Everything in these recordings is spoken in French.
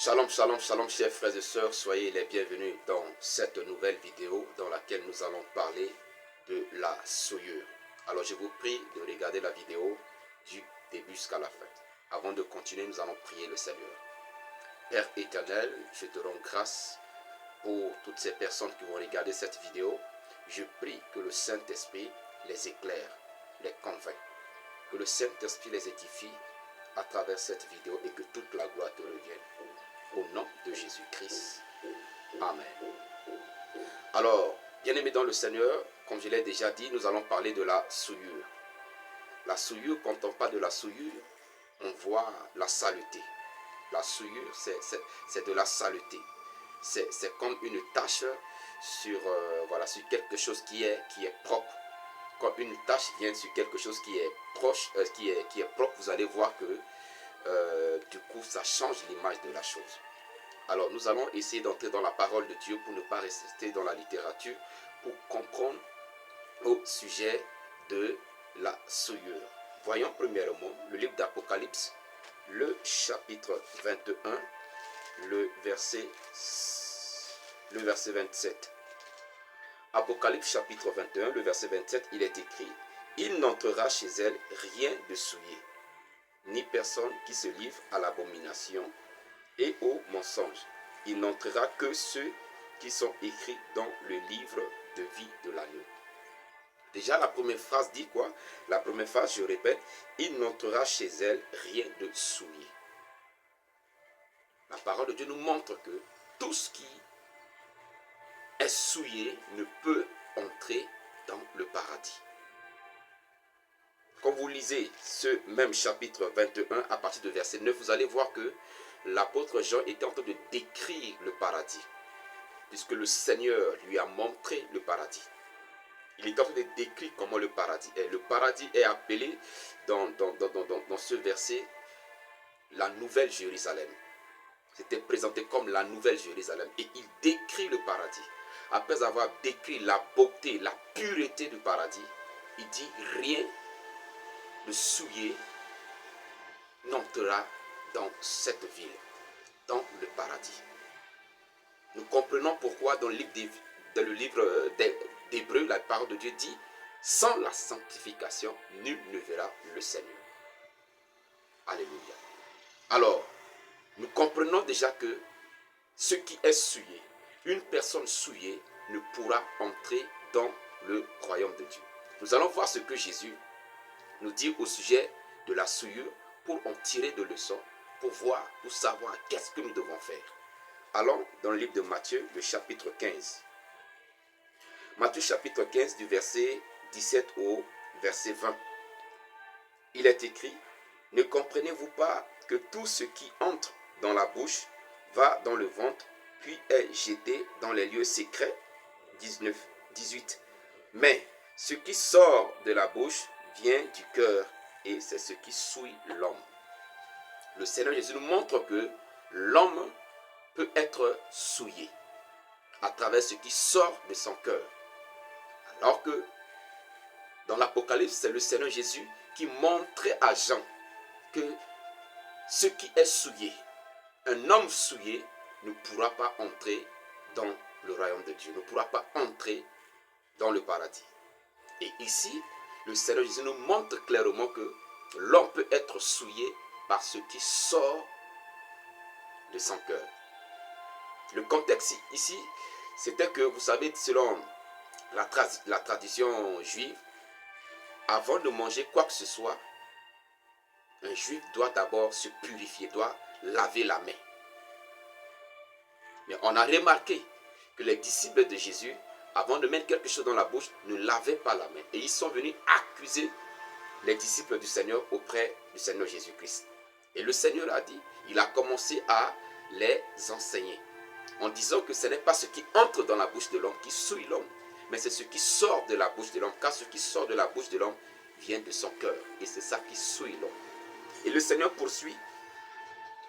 Shalom, shalom, shalom, chers frères et sœurs, soyez les bienvenus dans cette nouvelle vidéo dans laquelle nous allons parler de la souillure. Alors je vous prie de regarder la vidéo du début jusqu'à la fin. Avant de continuer, nous allons prier le Seigneur. Père éternel, je te rends grâce pour toutes ces personnes qui vont regarder cette vidéo. Je prie que le Saint-Esprit les éclaire, les convainc, que le Saint-Esprit les édifie à travers cette vidéo et que toute la gloire te revienne. Au nom de Jésus-Christ. Amen. Alors, bien-aimés dans le Seigneur, comme je l'ai déjà dit, nous allons parler de la souillure. La souillure, quand on parle de la souillure, on voit la saleté. La souillure, c'est de la saleté. C'est comme une tache sur, sur quelque chose qui est propre. Quand une tache vient sur quelque chose qui est proche, qui est propre, vous allez voir que du coup, ça change l'image de la chose. Alors, nous allons essayer d'entrer dans la parole de Dieu pour ne pas rester dans la littérature, pour comprendre au sujet de la souillure. Voyons premièrement le livre d'Apocalypse, le chapitre 21, le verset 27. Apocalypse chapitre 21, le verset 27, il est écrit « Il n'entrera chez elle rien de souillé, ni personne qui se livre à l'abomination et au mensonge. Il n'entrera que ceux qui sont écrits dans le livre de vie de l'agneau. » Déjà, la première phrase dit quoi? La première phrase, je répète, il n'entrera chez elle rien de souillé. La parole de Dieu nous montre que tout ce qui est souillé ne peut entrer dans le paradis. Quand vous lisez ce même chapitre 21 à partir de verset 9, vous allez voir que l'apôtre Jean était en train de décrire le paradis, puisque le Seigneur lui a montré le paradis. Il est en train de décrire comment le paradis est. Le paradis est appelé dans ce verset la Nouvelle Jérusalem. C'était présenté comme la Nouvelle Jérusalem. Et il décrit le paradis. Après avoir décrit la beauté, la pureté du paradis, il dit rien de souillé n'entrera dans cette ville, dans le paradis. Nous comprenons pourquoi dans le livre d'Hébreux, la parole de Dieu dit « Sans la sanctification, nul ne verra le Seigneur. » Alléluia. Alors, nous comprenons déjà que ce qui est souillé, une personne souillée ne pourra entrer dans le royaume de Dieu. Nous allons voir ce que Jésus nous dit au sujet de la souillure pour en tirer des leçons, pour voir, pour savoir qu'est-ce que nous devons faire. Allons dans le livre de Matthieu, le chapitre 15. Matthieu chapitre 15 du verset 17 au verset 20. Il est écrit, « Ne comprenez-vous pas que tout ce qui entre dans la bouche va dans le ventre, puis est jeté dans les lieux secrets ?» 18. « Mais ce qui sort de la bouche vient du cœur, et c'est ce qui souille l'homme. » Le Seigneur Jésus nous montre que l'homme peut être souillé à travers ce qui sort de son cœur. Alors que dans l'Apocalypse, c'est le Seigneur Jésus qui montrait à Jean que ce qui est souillé, un homme souillé ne pourra pas entrer dans le royaume de Dieu, ne pourra pas entrer dans le paradis. Et ici, le Seigneur Jésus nous montre clairement que l'homme peut être souillé par ce qui sort de son cœur. Le contexte ici, c'était que, vous savez, selon la tradition juive, avant de manger quoi que ce soit, un juif doit d'abord se purifier, doit laver la main. Mais on a remarqué que les disciples de Jésus, avant de mettre quelque chose dans la bouche, ne lavaient pas la main. Et ils sont venus accuser les disciples du Seigneur auprès du Seigneur Jésus-Christ. Et le Seigneur a dit, il a commencé à les enseigner, en disant que ce n'est pas ce qui entre dans la bouche de l'homme qui souille l'homme, mais c'est ce qui sort de la bouche de l'homme, car ce qui sort de la bouche de l'homme vient de son cœur, et c'est ça qui souille l'homme. Et le Seigneur poursuit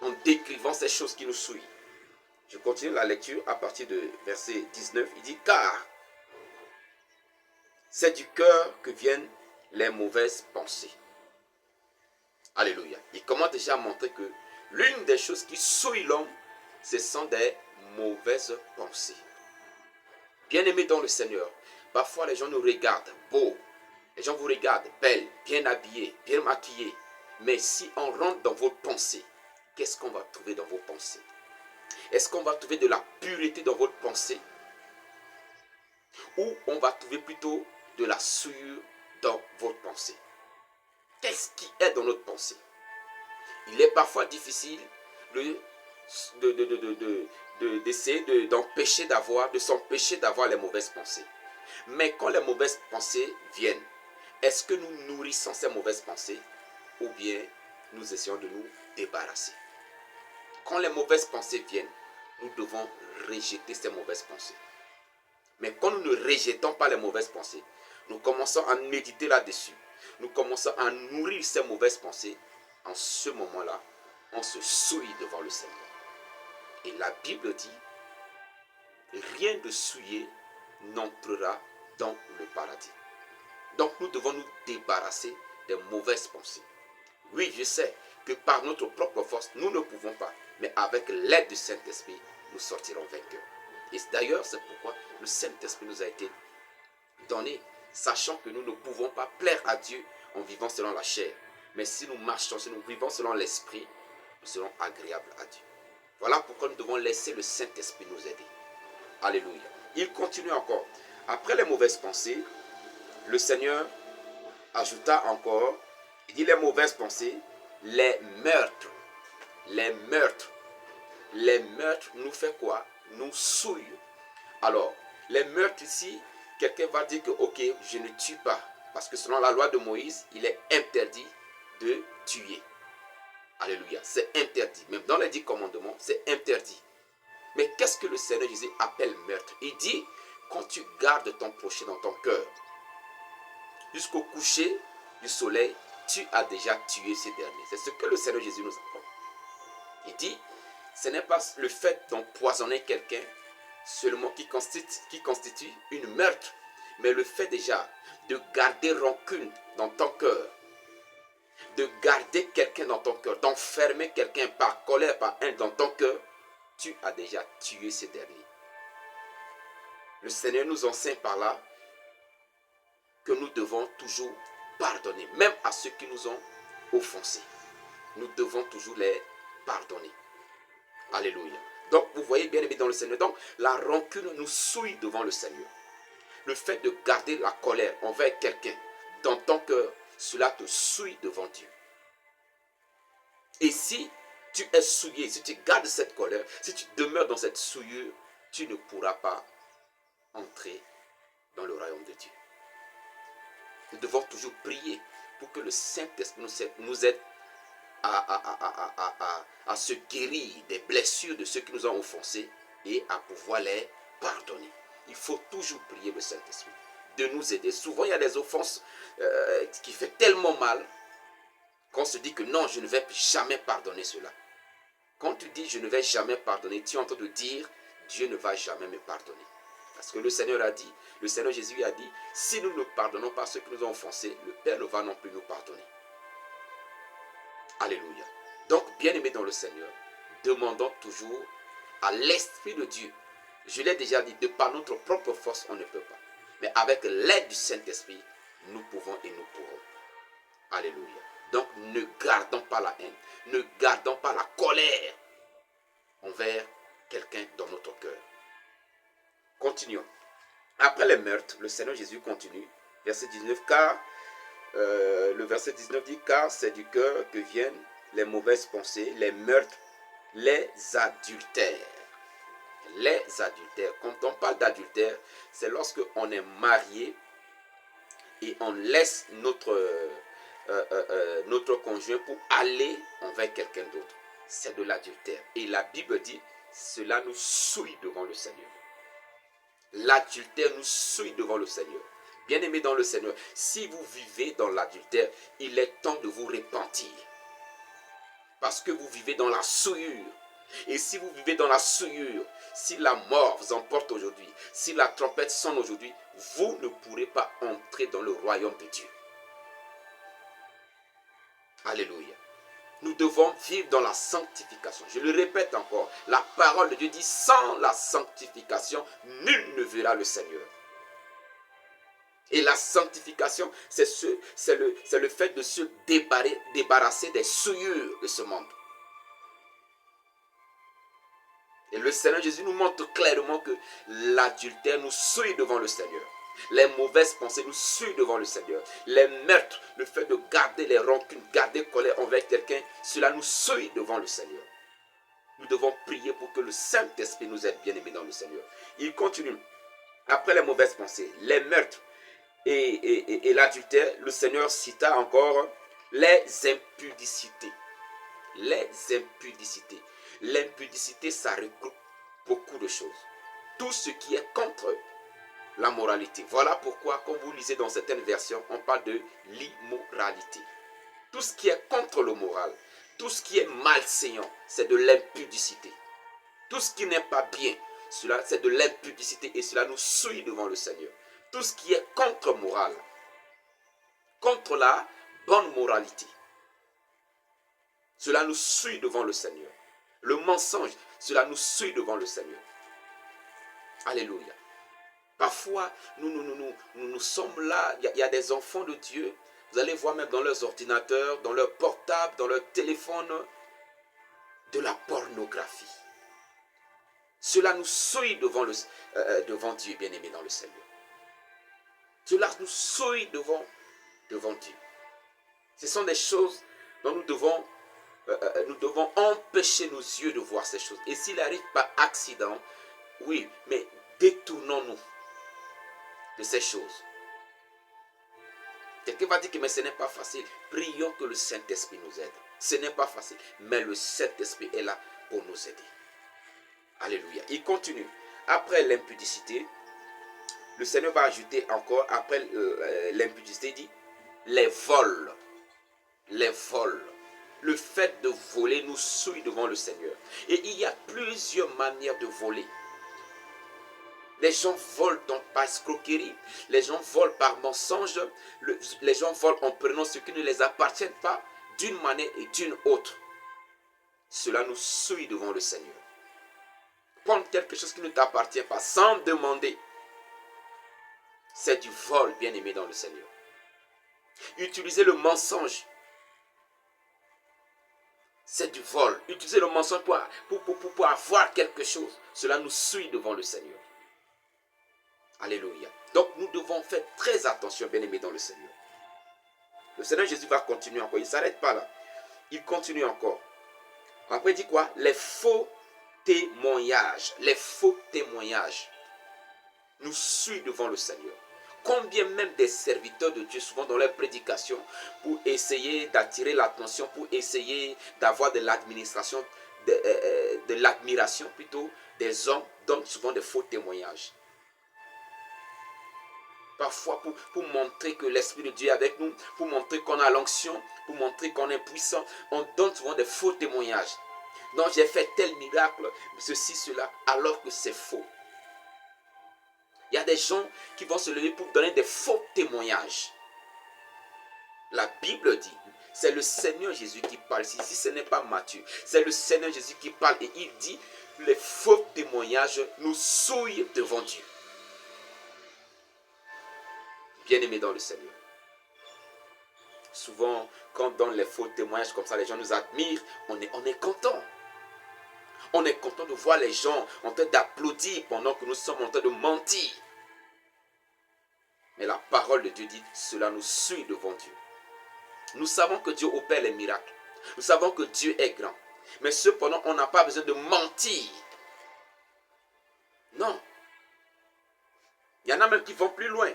en décrivant ces choses qui nous souillent. Je continue la lecture à partir de verset 19, il dit « Car c'est du cœur que viennent les mauvaises pensées. » Alléluia. Il commence déjà à montrer que l'une des choses qui souille l'homme, ce sont des mauvaises pensées. Bien-aimés dans le Seigneur, parfois les gens nous regardent beaux, les gens vous regardent belle, bien habillée, bien maquillée. Mais si on rentre dans vos pensées, qu'est-ce qu'on va trouver dans vos pensées? Est-ce qu'on va trouver de la pureté dans votre pensée? Ou on va trouver plutôt de la souillure dans votre pensée? Qu'est-ce qui est dans notre pensée? Il est parfois difficile d'essayer d'empêcher de s'empêcher d'avoir les mauvaises pensées. Mais quand les mauvaises pensées viennent, est-ce que nous nourrissons ces mauvaises pensées ou bien nous essayons de nous débarrasser? Quand les mauvaises pensées viennent, nous devons rejeter ces mauvaises pensées. Mais quand nous ne rejetons pas les mauvaises pensées, nous commençons à méditer là-dessus. Nous commençons à nourrir ces mauvaises pensées. En ce moment-là, on se souille devant le Seigneur. Et la Bible dit, rien de souillé n'entrera dans le paradis. Donc nous devons nous débarrasser des mauvaises pensées. Oui, je sais que par notre propre force, nous ne pouvons pas. Mais avec l'aide du Saint-Esprit, nous sortirons vainqueurs. Et d'ailleurs, c'est pourquoi le Saint-Esprit nous a été donné, sachant que nous ne pouvons pas plaire à Dieu en vivant selon la chair. Mais si nous marchons, si nous vivons selon l'Esprit, nous serons agréables à Dieu. Voilà pourquoi nous devons laisser le Saint-Esprit nous aider. Alléluia. Il continue encore. Après les mauvaises pensées, le Seigneur ajouta encore, il dit les mauvaises pensées, les meurtres. Les meurtres. Les meurtres nous fait quoi? Nous souillent. Alors, les meurtres ici, quelqu'un va dire que ok, je ne tue pas. Parce que selon la loi de Moïse, il est interdit de tuer. Alléluia, c'est interdit. Même dans les 10 commandements, c'est interdit. Mais qu'est-ce que le Seigneur Jésus appelle meurtre? Il dit, quand tu gardes ton prochain dans ton cœur, jusqu'au coucher du soleil, tu as déjà tué ces derniers. C'est ce que le Seigneur Jésus nous apprend. Il dit, ce n'est pas le fait d'empoisonner quelqu'un seulement qui constitue une meurtre, mais le fait déjà de garder rancune dans ton cœur, de garder quelqu'un dans ton cœur, d'enfermer quelqu'un par colère, par haine dans ton cœur, tu as déjà tué ces derniers. Le Seigneur nous enseigne par là que nous devons toujours pardonner, même à ceux qui nous ont offensés. Nous devons toujours les pardonner. Alléluia. Donc, vous voyez bien aimé dans le Seigneur. Donc, la rancune nous souille devant le Seigneur. Le fait de garder la colère envers quelqu'un dans ton cœur, cela te souille devant Dieu. Et si tu es souillé, si tu gardes cette colère, si tu demeures dans cette souillure, tu ne pourras pas entrer dans le royaume de Dieu. Nous devons toujours prier pour que le Saint-Esprit nous aide à se guérir des blessures de ceux qui nous ont offensés et à pouvoir les pardonner. Il faut toujours prier le Saint-Esprit de nous aider. Souvent, il y a des offenses qui font tellement mal qu'on se dit que non, je ne vais jamais pardonner cela. Quand tu dis je ne vais jamais pardonner, tu es en train de dire Dieu ne va jamais me pardonner. Parce que le Seigneur a dit, le Seigneur Jésus a dit, si nous ne pardonnons pas ceux qui nous ont offensés, le Père ne va non plus nous pardonner. Alléluia. Donc, bien-aimés dans le Seigneur, demandons toujours à l'Esprit de Dieu. Je l'ai déjà dit, de par notre propre force, on ne peut pas. Mais avec l'aide du Saint-Esprit, nous pouvons et nous pourrons. Alléluia. Donc, ne gardons pas la haine, ne gardons pas la colère envers quelqu'un dans notre cœur. Continuons. Après les meurtres, le Seigneur Jésus continue. Verset 19, le verset 19 dit, car c'est du cœur que viennent les mauvaises pensées, les meurtres, les adultères. Les adultères. Quand on parle d'adultère, c'est lorsque on est marié et on laisse notre conjoint pour aller envers quelqu'un d'autre. C'est de l'adultère. Et la Bible dit, cela nous souille devant le Seigneur. L'adultère nous souille devant le Seigneur. Bien-aimés dans le Seigneur, si vous vivez dans l'adultère, il est temps de vous repentir. Parce que vous vivez dans la souillure. Et si vous vivez dans la souillure, si la mort vous emporte aujourd'hui, si la trompette sonne aujourd'hui, vous ne pourrez pas entrer dans le royaume de Dieu. Alléluia. Nous devons vivre dans la sanctification. Je le répète encore, la parole de Dieu dit, sans la sanctification, nul ne verra le Seigneur. Et la sanctification, c'est le fait de se débarrasser des souillures de ce monde. Et le Seigneur Jésus nous montre clairement que l'adultère nous souille devant le Seigneur. Les mauvaises pensées nous suivent devant le Seigneur. Les meurtres, le fait de garder les rancunes, garder colère envers quelqu'un, cela nous suit devant le Seigneur. Nous devons prier pour que le Saint-Esprit nous aide, bien-aimés dans le Seigneur. Il continue. Après les mauvaises pensées, les meurtres et l'adultère, le Seigneur cita encore les impudicités. Les impudicités. L'impudicité, ça regroupe beaucoup de choses. Tout ce qui est contre la moralité. Voilà pourquoi, quand vous lisez dans certaines versions, on parle de l'immoralité. Tout ce qui est contre le moral, tout ce qui est malséant, c'est de l'impudicité. Tout ce qui n'est pas bien, cela c'est de l'impudicité et cela nous souille devant le Seigneur. Tout ce qui est contre moral, contre la bonne moralité, cela nous suit devant le Seigneur. Le mensonge, cela nous suit devant le Seigneur. Alléluia. Parfois, nous sommes là, il y a des enfants de Dieu, vous allez voir même dans leurs ordinateurs, dans leurs portables, dans leurs téléphones, de la pornographie. Cela nous souille devant Dieu, bien-aimé dans le Seigneur. Cela nous souille devant Dieu. Ce sont des choses dont nous devons empêcher nos yeux de voir ces choses. Et s'il arrive par accident, oui, mais détournons-nous de ces choses. Quelqu'un va dire que mais ce n'est pas facile. Prions que le Saint-Esprit nous aide. Ce n'est pas facile, mais le Saint-Esprit est là pour nous aider. Alléluia. Il continue. Après l'impudicité, le Seigneur va ajouter encore, après l'impudicité, il dit les vols. Les vols. Le fait de voler nous souille devant le Seigneur. Et il y a plusieurs manières de voler. Les gens volent par escroquerie, les gens volent par mensonge, les gens volent en prenant ce qui ne les appartient pas d'une manière et d'une autre. Cela nous souille devant le Seigneur. Prendre quelque chose qui ne t'appartient pas sans demander, c'est du vol, bien-aimé dans le Seigneur. Utiliser le mensonge, c'est du vol. Utiliser le mensonge pour avoir quelque chose, cela nous suit devant le Seigneur. Alléluia. Donc nous devons faire très attention, bien-aimés dans le Seigneur. Le Seigneur Jésus va continuer encore. Il ne s'arrête pas là. Il continue encore. Après il dit quoi? Les faux témoignages. Les faux témoignages nous suivent devant le Seigneur. Combien même des serviteurs de Dieu, souvent dans leurs prédications, pour essayer d'attirer l'attention, pour essayer d'avoir de l'administration, de l'admiration plutôt des hommes, donnent souvent des faux témoignages. Parfois pour montrer que l'Esprit de Dieu est avec nous, pour montrer qu'on a l'onction, pour montrer qu'on est puissant, on donne souvent des faux témoignages. Non, j'ai fait tel miracle, ceci, cela, alors que c'est faux. Il y a des gens qui vont se lever pour donner des faux témoignages. La Bible dit, c'est le Seigneur Jésus qui parle. Si ce n'est pas Matthieu, c'est le Seigneur Jésus qui parle et il dit, les faux témoignages nous souillent devant Dieu. Bien-aimés dans le Seigneur. Souvent, quand on donne les faux témoignages comme ça, les gens nous admirent, on est content. On est content de voir les gens en train d'applaudir pendant que nous sommes en train de mentir. Mais la parole de Dieu dit, cela nous suit devant Dieu. Nous savons que Dieu opère les miracles. Nous savons que Dieu est grand. Mais cependant, on n'a pas besoin de mentir. Non. Il y en a même qui vont plus loin.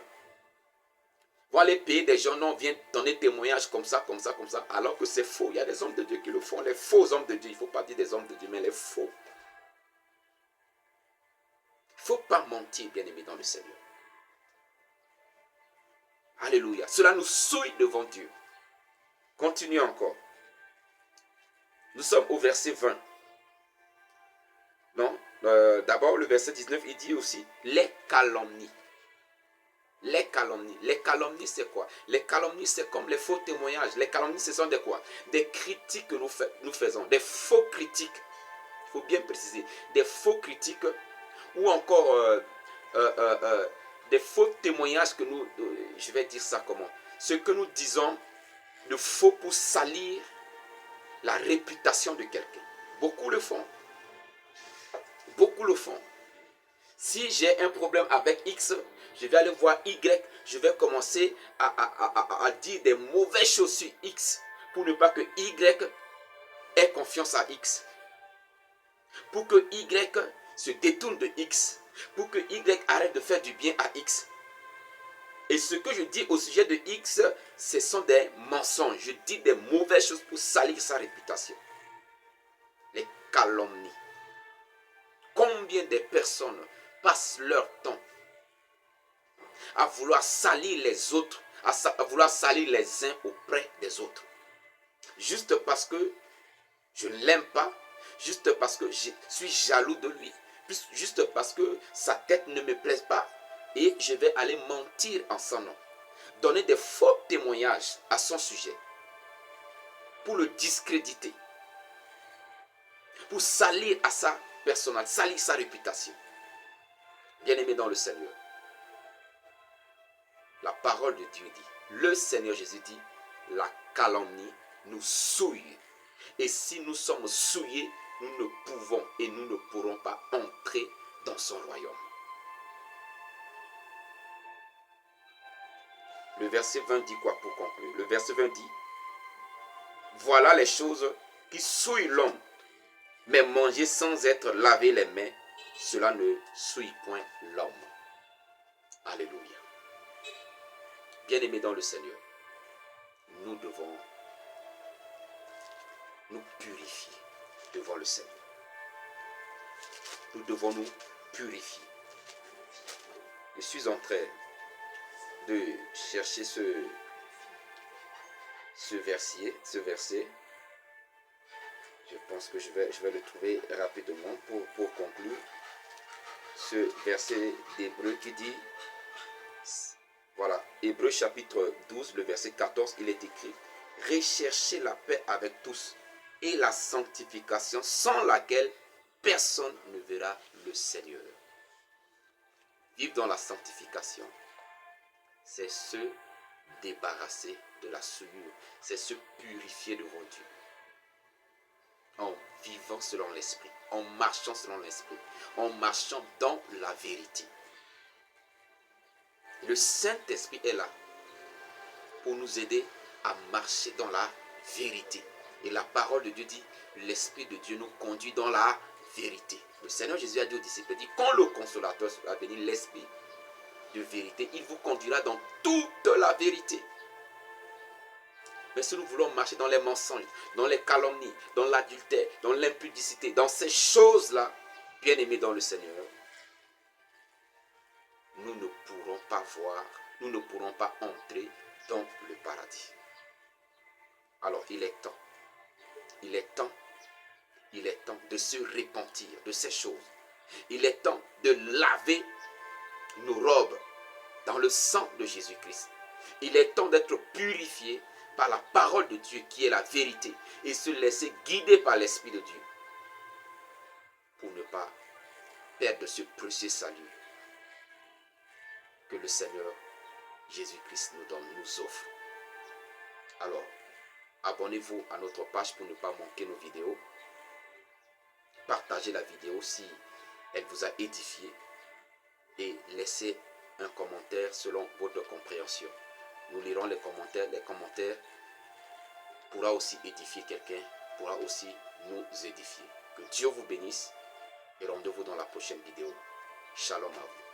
Vont aller payer des gens, non, viennent donner témoignage comme ça, comme ça, comme ça, alors que c'est faux. Il y a des hommes de Dieu qui le font, les faux hommes de Dieu. Il ne faut pas dire des hommes de Dieu, mais les faux. Il ne faut pas mentir, bien-aimé dans le Seigneur. Alléluia. Cela nous souille devant Dieu. Continuons encore. Nous sommes au verset 20. Non, d'abord le verset 19, il dit aussi les calomnies. Les calomnies. Les calomnies, c'est quoi? Les calomnies, c'est comme les faux témoignages. Les calomnies, ce sont des quoi? Des critiques que nous faisons. Des faux critiques. Il faut bien préciser. Des faux critiques ou encore des faux témoignages que nous... je vais dire ça comment? Ce que nous disons de faux pour salir la réputation de quelqu'un. Beaucoup le font. Beaucoup le font. Si j'ai un problème avec X, je vais aller voir Y. Je vais commencer à dire des mauvaises choses sur X pour ne pas que Y ait confiance à X. Pour que Y se détourne de X. Pour que Y arrête de faire du bien à X. Et ce que je dis au sujet de X, ce sont des mensonges. Je dis des mauvaises choses pour salir sa réputation. Les calomnies. Combien de personnes passent leur temps à vouloir salir les autres, à vouloir salir les uns auprès des autres. Juste parce que je ne l'aime pas, juste parce que je suis jaloux de lui, juste parce que sa tête ne me plaise pas, et je vais aller mentir en son nom. Donner des faux témoignages à son sujet, pour le discréditer, pour salir à sa personne, salir sa réputation. Bien-aimé dans le Seigneur, la parole de Dieu dit, le Seigneur Jésus dit, la calomnie nous souille. Et si nous sommes souillés, nous ne pouvons et nous ne pourrons pas entrer dans son royaume. Le verset 20 dit quoi pour conclure? Le verset 20 dit, voilà les choses qui souillent l'homme, mais manger sans être lavé les mains, cela ne souille point l'homme. Alléluia. Bien-aimés dans le Seigneur, nous devons nous purifier devant le Seigneur. Nous devons nous purifier. Je suis en train de chercher ce verset. Je pense que je vais le trouver rapidement pour conclure. Ce verset d'Hébreu qui dit, voilà, Hébreu chapitre 12, le verset 14, il est écrit, recherchez la paix avec tous et la sanctification sans laquelle personne ne verra le Seigneur. Vivre dans la sanctification, c'est se débarrasser de la souillure, c'est se purifier devant Dieu. En vivant selon l'esprit, en marchant selon l'esprit, en marchant dans la vérité. Le Saint-Esprit est là pour nous aider à marcher dans la vérité. Et la parole de Dieu dit, l'Esprit de Dieu nous conduit dans la vérité. Le Seigneur Jésus a dit aux disciples, dit, quand le consolateur sera venu, l'Esprit de vérité, il vous conduira dans toute la vérité. Mais si nous voulons marcher dans les mensonges, dans les calomnies, dans l'adultère, dans l'impudicité, dans ces choses-là, bien aimés dans le Seigneur, nous ne pourrons pas voir, nous ne pourrons pas entrer dans le paradis. Alors il est temps de se repentir de ces choses. Il est temps de laver nos robes dans le sang de Jésus-Christ. Il est temps d'être purifié par la parole de Dieu qui est la vérité et se laisser guider par l'Esprit de Dieu pour ne pas perdre ce précieux salut que le Seigneur Jésus-Christ nous donne, nous offre. Alors, abonnez-vous à notre page pour ne pas manquer nos vidéos. Partagez la vidéo si elle vous a édifié et laissez un commentaire selon votre compréhension. Nous lirons les commentaires. Les commentaires pourra aussi édifier quelqu'un, pourra aussi nous édifier. Que Dieu vous bénisse et rendez-vous dans la prochaine vidéo. Shalom à vous.